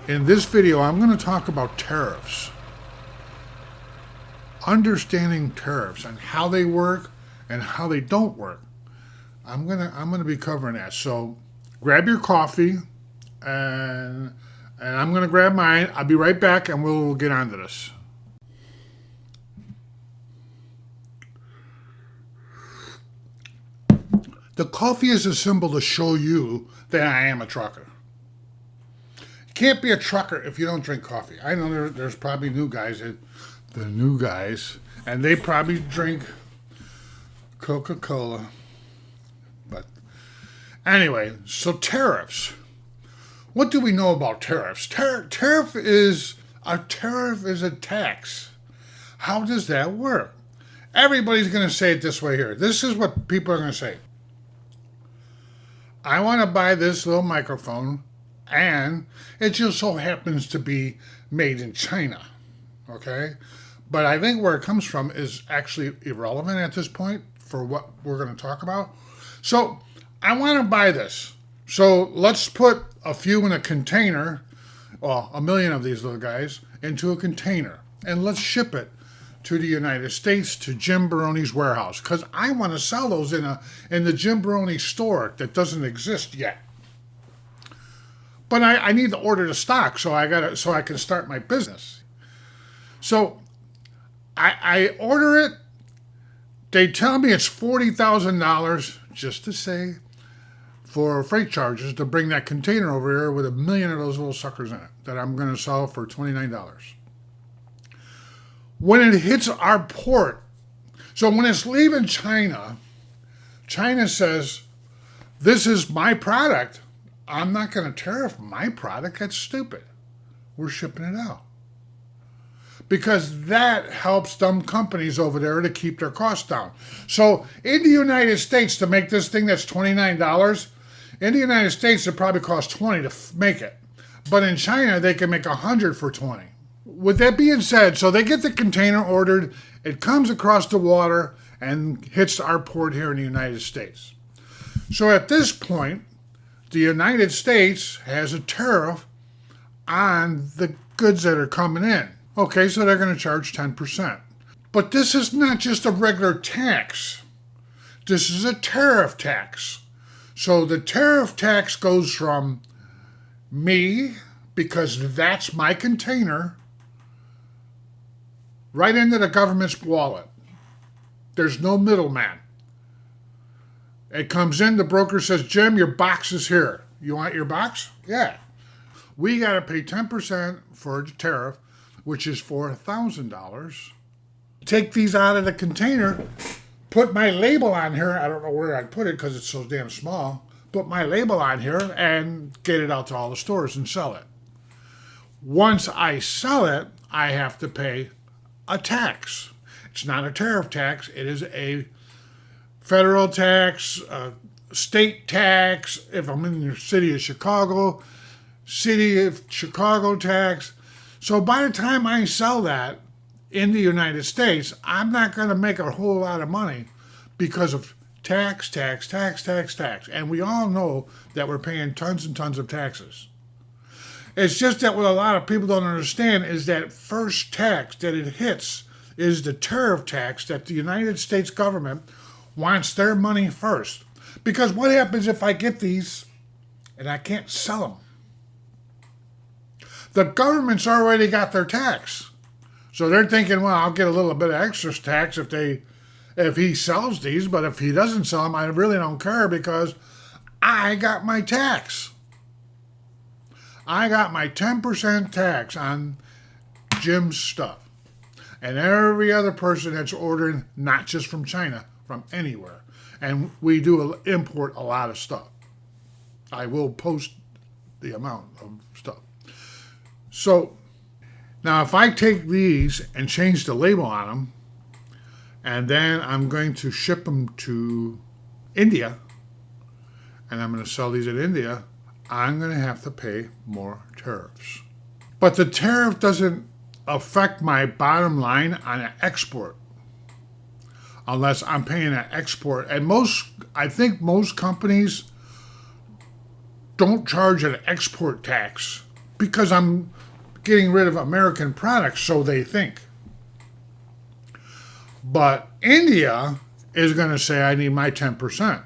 In this video, I'm going to talk about tariffs, understanding tariffs and how they work and how they don't work. I'm gonna be covering that. So grab your coffee and I'm gonna grab mine. I'll be right back and we'll get on to this. The coffee is a symbol to show you that I am a trucker. You can't be a trucker if you don't drink coffee. I know there's probably new guys, and they probably drink Coca-Cola. But anyway, so tariffs. What do we know about tariffs? Tariff is a tax. How does that work? Everybody's going to say it this way here. This is what people are going to say. I want to buy this little microphone, and it just so happens to be made in China. Okay? But I think where it comes from is actually irrelevant at this point for what we're going to talk about. So I want to buy this. So let's put a few in a container, well, 1 million of these little guys, into a container. And let's ship it to the United States, to Jim Baroni's warehouse. Because I want to sell those in the Jim Baroni store that doesn't exist yet. But I need to order the stock so I can start my business. So I order it. They tell me it's $40,000 just to say for freight charges to bring that container over here with 1 million of those little suckers in it that I'm going to sell for $29. When it hits our port, so when it's leaving China, China says, this is my product. I'm not going to tariff my product. That's stupid. We're shipping it out. Because that helps them companies over there to keep their costs down. So in the United States, to make this thing that's $29, in the United States, it probably costs $20 to make it. But in China, they can make $100 for $20. With that being said, so they get the container ordered, it comes across the water and hits our port here in the United States. So at this point, the United States has a tariff on the goods that are coming in. Okay, so they're going to charge 10%. But this is not just a regular tax. This is a tariff tax. So the tariff tax goes from me, because that's my container, right into the government's wallet. There's no middleman. It comes in, the broker says, Jim, your box is here. You want your box? Yeah. We got to pay 10% for the tariff, which is $4,000. Take these out of the container, put my label on here. I don't know where I'd put it because it's so damn small. Put my label on here and get it out to all the stores and sell it. Once I sell it, I have to pay a tax. It's not a tariff tax. It is a federal tax, a state tax. If I'm in the city of Chicago tax. So by the time I sell that in the United States, I'm not going to make a whole lot of money because of tax. And we all know that we're paying tons and tons of taxes. It's just that what a lot of people don't understand is that first tax that it hits is the tariff tax that the United States government wants their money first. Because what happens if I get these and I can't sell them? The government's already got their tax. So they're thinking, well, I'll get a little bit of extra tax if he sells these, but if he doesn't sell them, I really don't care because I got my tax. I got my 10% tax on Jim's stuff. And every other person that's ordering, not just from China, from anywhere. And we do import a lot of stuff. I will post the amount of stuff. So now if I take these and change the label on them, and then I'm going to ship them to India, and I'm going to sell these in India, I'm going to have to pay more tariffs. But the tariff doesn't affect my bottom line on an export unless I'm paying an export. And I think most companies don't charge an export tax because I'm getting rid of American products, so they think. But India is going to say, I need my 10%,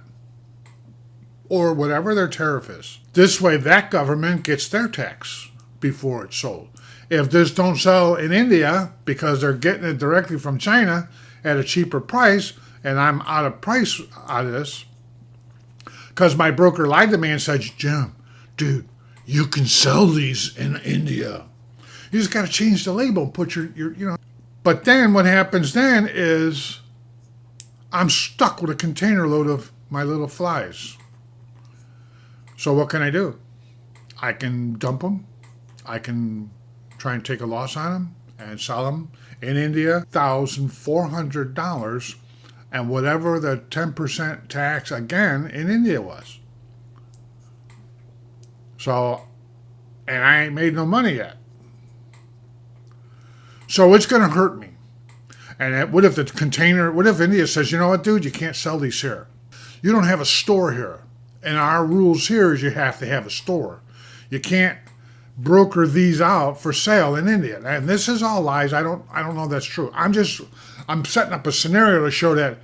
or whatever their tariff is. This way, that government gets their tax before it's sold. If this don't sell in India because they're getting it directly from China at a cheaper price, and I'm out of price out of this, because my broker lied to me and said, Jim, dude, you can sell these in India. You just got to change the label and put your. But then what happens then is I'm stuck with a container load of my little flies. So what can I do? I can dump them. I can try and take a loss on them and sell them in India, $1,400, and whatever the 10% tax again in India was. So, and I ain't made no money yet. So it's going to hurt me. And what if India says, you know what, dude, you can't sell these here. You don't have a store here. And our rules here is you have to have a store. You can't broker these out for sale in India. And this is all lies. I don't know if that's true. I'm setting up a scenario to show that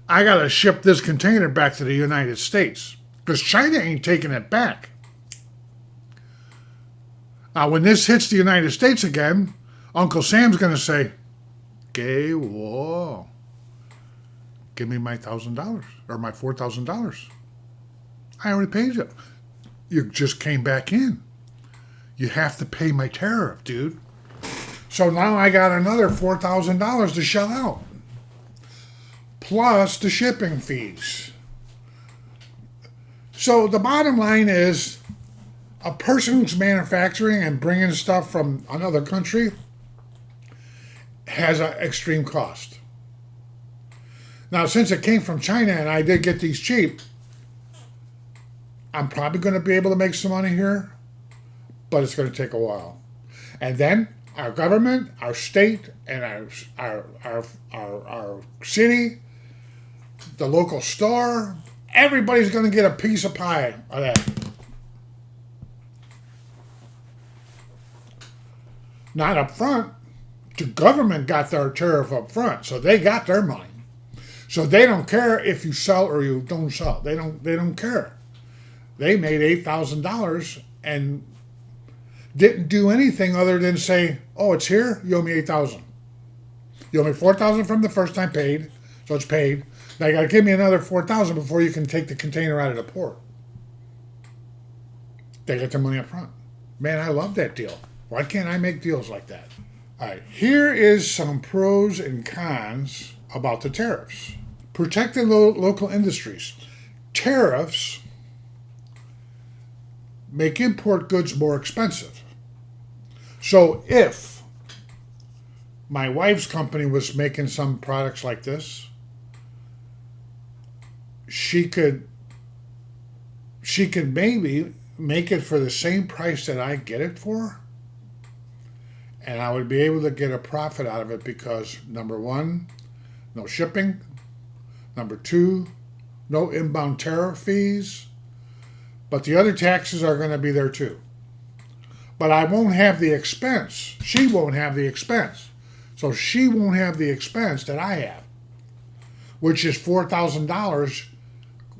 I got to ship this container back to the United States because China ain't taking it back. Now, when this hits the United States again, Uncle Sam's going to say, okay, whoa, give me my $1,000 or my $4,000. I already paid you. You just came back in. You have to pay my tariff, dude. So now I got another $4,000 to shell out, plus the shipping fees. So the bottom line is a person who's manufacturing and bringing stuff from another country has an extreme cost. Now, since it came from China and I did get these cheap, I'm probably going to be able to make some money here, but it's going to take a while. And then our government, our state, and our city, the local store, everybody's going to get a piece of pie of that. Not up front. The government got their tariff up front, so they got their money. So they don't care if you sell or you don't sell. They don't care. They made $8,000 and didn't do anything other than say, "Oh, it's here. You owe me $8,000. You owe me $4,000 from the first time paid, so it's paid. Now you got to give me another $4,000 before you can take the container out of the port." They got their money up front. Man, I love that deal. Why can't I make deals like that? All right, here is some pros and cons about the tariffs. Protecting local industries. Tariffs make import goods more expensive. So if my wife's company was making some products like this, she could maybe make it for the same price that I get it for, and I would be able to get a profit out of it because, number one, no shipping. Number two, no inbound tariff fees. But the other taxes are going to be there too. But I won't have the expense. She won't have the expense. So she won't have the expense that I have, which is $4,000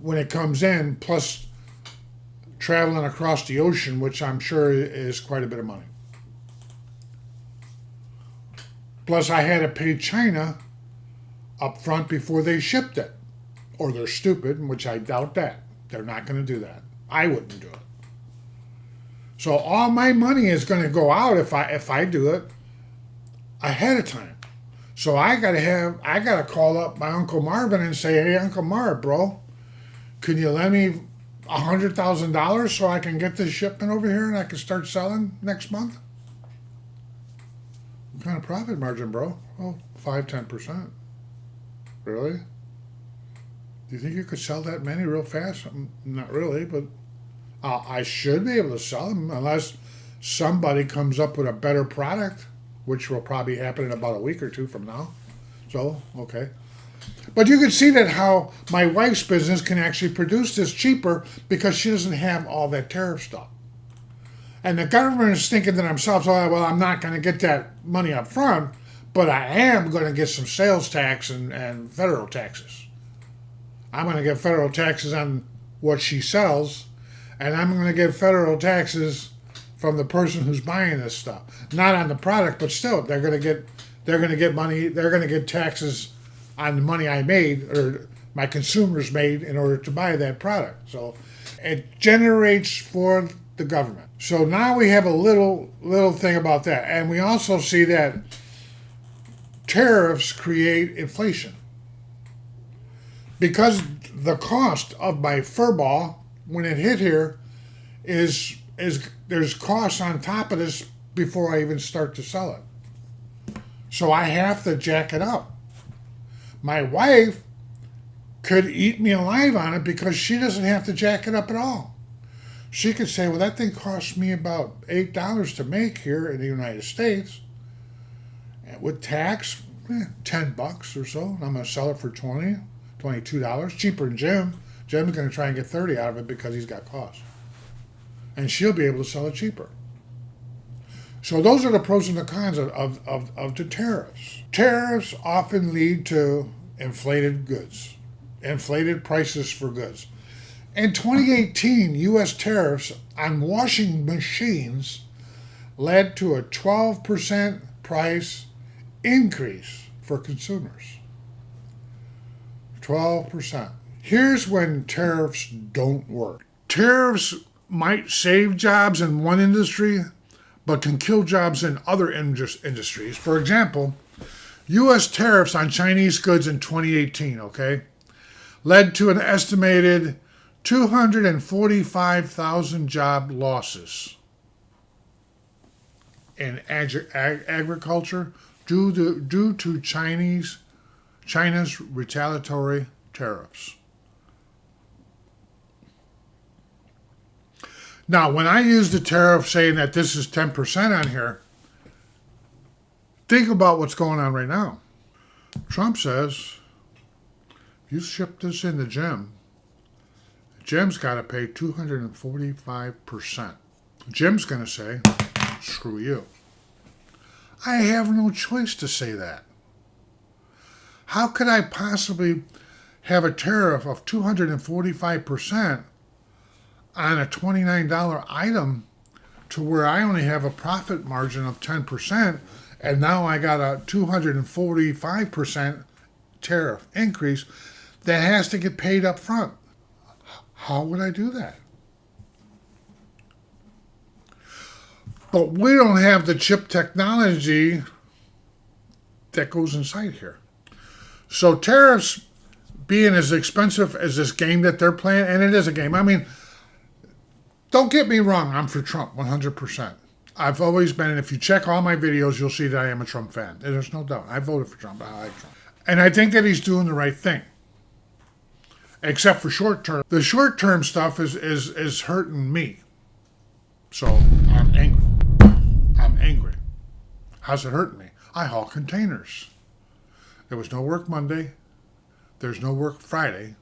when it comes in, plus traveling across the ocean, which I'm sure is quite a bit of money. Plus, I had to pay China up front before they shipped it. Or they're stupid, which I doubt that. They're not going to do that. I wouldn't do it. So all my money is going to go out if I do it ahead of time. So I gotta call up my Uncle Marvin and say, "Hey, Uncle Marv, bro, can you lend me $100,000 so I can get this shipment over here and I can start selling next month?" What kind of profit margin, bro? Oh, 5-10%. Really? Do you think you could sell that many real fast? Not really, but I should be able to sell them unless somebody comes up with a better product, which will probably happen in about a week or two from now. So, okay. But you can see that how my wife's business can actually produce this cheaper because she doesn't have all that tariff stuff. And the government is thinking to themselves, oh, well, I'm not going to get that money up front, but I am going to get some sales tax and federal taxes. I'm going to get federal taxes on what she sells, and I'm going to get federal taxes from the person who's buying this stuff. Not on the product, but still, they're going to get money. They're going to get taxes on the money I made or my consumers made in order to buy that product. So it generates for the government. So now we have a little thing about that, and we also see that tariffs create inflation because the cost of my fur ball when it hit here is there's costs on top of this before I even start to sell it. So I have to jack it up. My wife could eat me alive on it because she doesn't have to jack it up at all. She could say, well, that thing cost me about $8 to make here in the United States. And with tax, $10 or so. And I'm going to sell it for $20, $22. Cheaper than Jim. Jim's going to try and get $30 out of it because he's got costs. And she'll be able to sell it cheaper. So those are the pros and the cons of the tariffs. Tariffs often lead to inflated goods, inflated prices for goods. In 2018, U.S. tariffs on washing machines led to a 12% price increase for consumers. 12%. Here's when tariffs don't work. Tariffs might save jobs in one industry, but can kill jobs in other industries. For example, U.S. tariffs on Chinese goods in 2018, led to an estimated 245,000 job losses in agriculture due to China's retaliatory tariffs. Now, when I use the tariff saying that this is 10% on here, think about what's going on right now. Trump says, if you ship this into Jim's got to pay 245%. Jim's going to say, screw you. I have no choice to say that. How could I possibly have a tariff of 245% on a $29 item to where I only have a profit margin of 10%, and now I got a 245% tariff increase that has to get paid up front? How would I do that? But we don't have the chip technology that goes inside here. So tariffs being as expensive as this game that they're playing, and it is a game. I mean, don't get me wrong, I'm for Trump 100%. I've always been, and if you check all my videos, you'll see that I am a Trump fan. There's no doubt. I voted for Trump. I like Trump. And I think that he's doing the right thing. Except for short term. The short term stuff is hurting me. So I'm angry. I'm angry. How's it hurting me? I haul containers. There was no work Monday. There's no work Friday.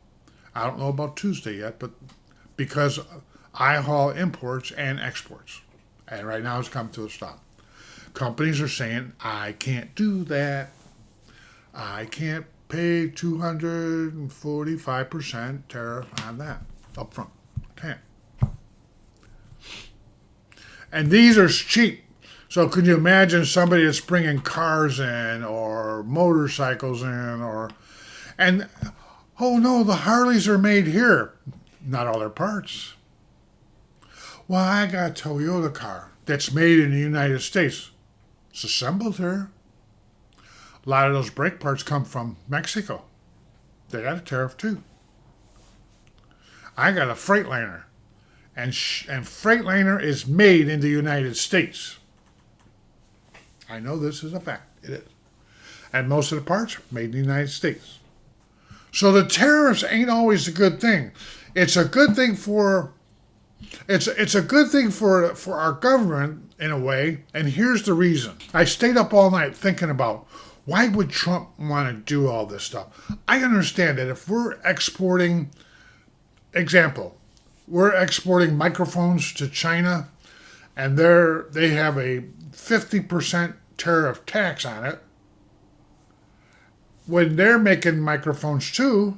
I don't know about Tuesday yet, but because I haul imports and exports. And right now it's come to a stop. Companies are saying, I can't do that. I can't pay 245% tariff on that up front. Can't. And these are cheap. So can you imagine somebody that's bringing cars in or motorcycles in and oh no, the Harleys are made here. Not all their parts. Well, I got a Toyota car that's made in the United States. It's assembled here. A lot of those brake parts come from Mexico. They got a tariff too. I got a Freightliner. And Freightliner is made in the United States. I know this is a fact. It is. And most of the parts are made in the United States. So the tariffs ain't always a good thing. It's a good thing for it's a good thing for our government in a way, and here's the reason. I stayed up all night thinking about why would Trump want to do all this stuff. I understand that if we're exporting, example, we're exporting microphones to China, and they have a 50% tariff tax on it. When they're making microphones too,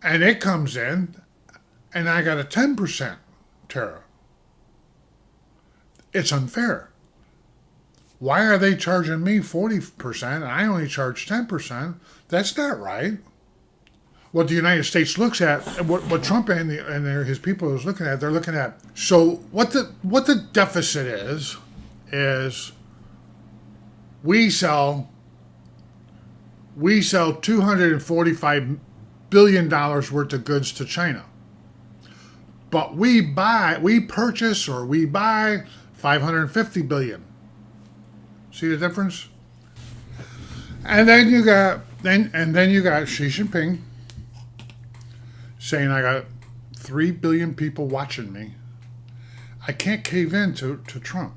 and it comes in, and I got a 10% tariff. It's unfair. Why are they charging me 40% and I only charge 10%? That's not right. What the United States looks at, what Trump and his people is looking at, they're looking at. So what the deficit is we sell $245 billion worth of goods to China. But we buy 550 billion. See the difference? And then you got Xi Jinping saying, I got 3 billion people watching me. I can't cave in to Trump.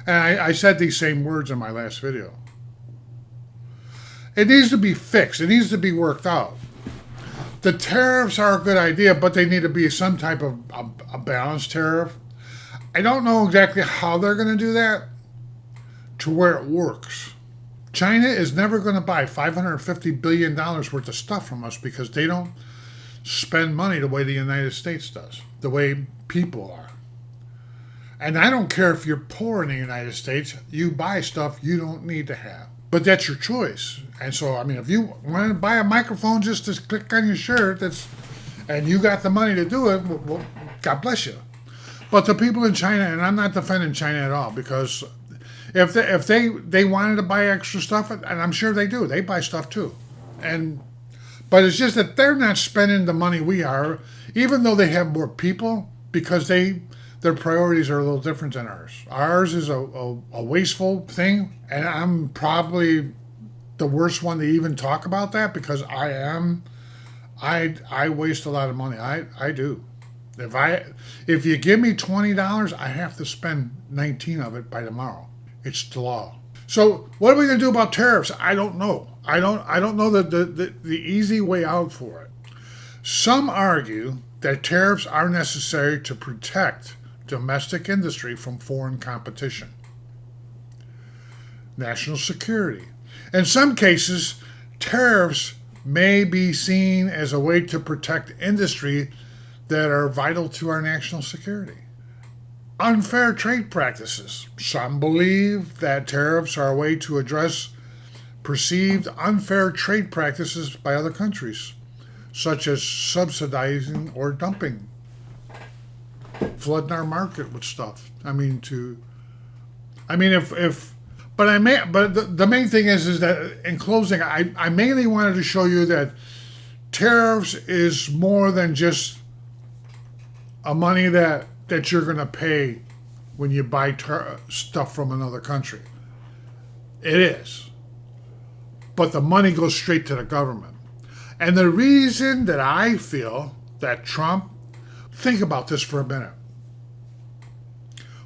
And I said these same words in my last video. It needs to be fixed. It needs to be worked out. The tariffs are a good idea, but they need to be some type of a balanced tariff. I don't know exactly how they're going to do that to where it works. China is never going to buy $550 billion worth of stuff from us because they don't spend money the way the United States does, the way people are. And I don't care if you're poor in the United States, you buy stuff you don't need to have. But that's your choice. And so, I mean, if you want to buy a microphone just to click on your shirt, and you got the money to do it, well, God bless you. But the people in China, and I'm not defending China at all, because if they wanted to buy extra stuff, and I'm sure they do, they buy stuff too. But it's just that they're not spending the money we are, even though they have more people, because their priorities are a little different than ours. Ours is a wasteful thing, and I'm probably the worst one to even talk about that because I waste a lot of money. I do. If you give me $20, I have to spend 19 of it by tomorrow. It's the law. So what are we going to do about tariffs? I don't know. I don't know the easy way out for it. Some argue that tariffs are necessary to protect domestic industry from foreign competition. National security. In some cases, tariffs may be seen as a way to protect industry that are vital to our national security. Unfair trade practices. Some believe that tariffs are a way to address perceived unfair trade practices by other countries, such as subsidizing or dumping, flooding our market with stuff. The main thing is that in closing, I mainly wanted to show you that tariffs is more than just a money that you're going to pay when you buy stuff from another country. It is. But the money goes straight to the government. And the reason that I feel that Trump, think about this for a minute.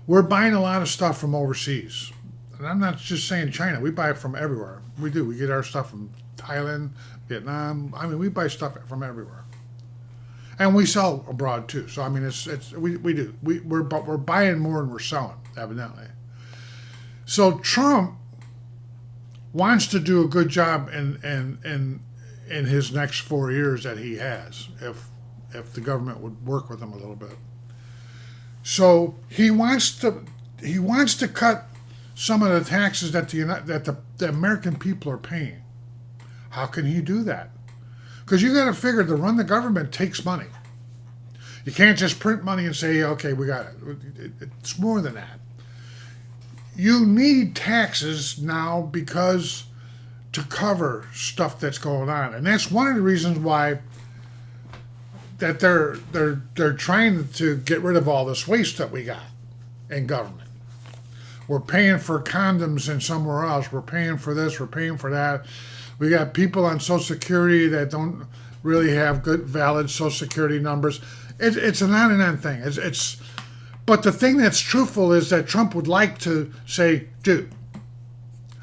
We're buying a lot of stuff from overseas. And I'm not just saying China. We buy it from everywhere. We do. We get our stuff from Thailand, Vietnam. We buy stuff from everywhere. And we sell abroad too. So we do. We're buying more than we're selling, evidently. So Trump wants to do a good job in his next 4 years that he has, if the government would work with him a little bit. So he wants to cut some of the taxes that the American people are paying. How can he do that? Because you got to figure to run the government takes money. You can't just print money and say, okay, we got it. It's more than that. You need taxes now because to cover stuff that's going on. And that's one of the reasons why that they're trying to get rid of all this waste that we got in government. We're paying for condoms and somewhere else. We're paying for this. We're paying for that. We got people on Social Security that don't really have good, valid Social Security numbers. It's an on and on thing. But the thing that's truthful is that Trump would like to say, dude,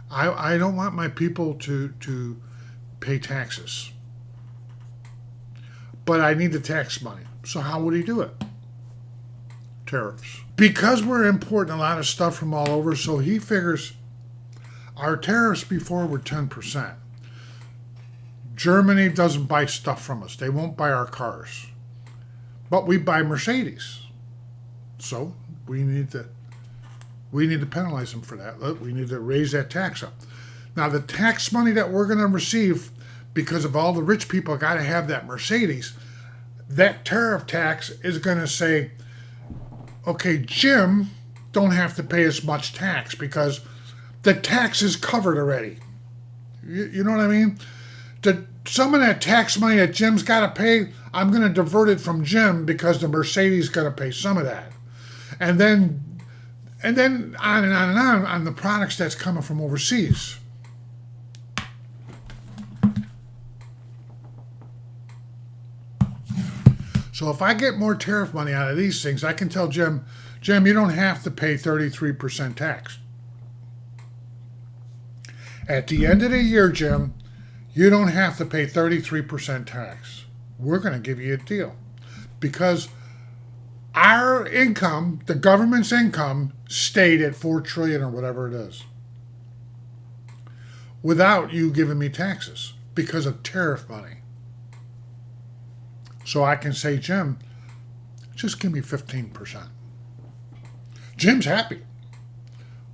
I don't want my people to pay taxes. but I need the tax money. So how would he do it? Tariffs. Because we're importing a lot of stuff from all over, so he figures our tariffs before were 10%. Germany doesn't buy stuff from us. They won't buy our cars. But we buy Mercedes. So we need to penalize them for that. We need to raise that tax up. Now the tax money that we're going to receive because of all the rich people got to have that Mercedes, that tariff tax is going to say, okay, Jim don't have to pay as much tax because the tax is covered already. You know what I mean? Some of that tax money that Jim's got to pay, I'm going to divert it from Jim because the Mercedes got to pay some of that. And then on and on and on the products that's coming from overseas. So if I get more tariff money out of these things, I can tell Jim, you don't have to pay 33% tax. At the end of the year, Jim, you don't have to pay 33% tax. We're going to give you a deal. Because our income, the government's income, stayed at $4 trillion or whatever it is. Without you giving me taxes because of tariff money. So I can say, Jim, just give me 15%. Jim's happy.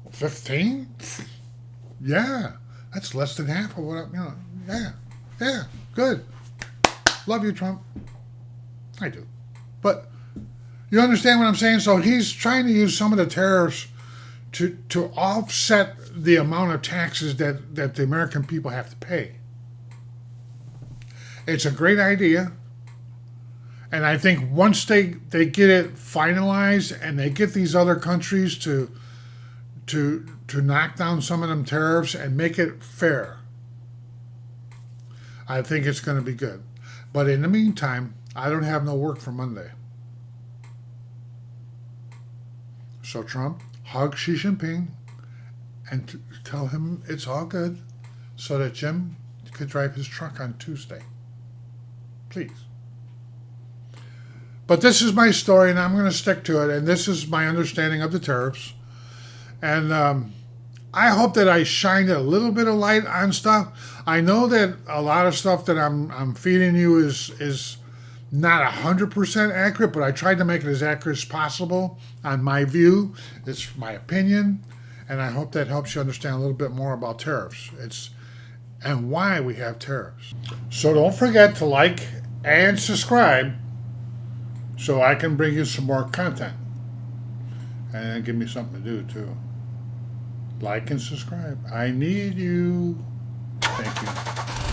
15? Yeah, that's less than half of what yeah, good. Love you, Trump. I do. But you understand what I'm saying? So he's trying to use some of the tariffs to offset the amount of taxes that the American people have to pay. It's a great idea. And I think once they get it finalized and they get these other countries to knock down some of them tariffs and make it fair, I think it's going to be good. But in the meantime, I don't have no work for Monday. So Trump, hug Xi Jinping and tell him it's all good so that Jim could drive his truck on Tuesday. Please. But this is my story, and I'm going to stick to it, and this is my understanding of the tariffs. And I hope that I shined a little bit of light on stuff. I know that a lot of stuff that I'm feeding you is not 100% accurate, but I tried to make it as accurate as possible on my view. It's my opinion, and I hope that helps you understand a little bit more about tariffs. And why we have tariffs. So don't forget to like and subscribe so I can bring you some more content. And give me something to do too. Like and subscribe. I need you. Thank you.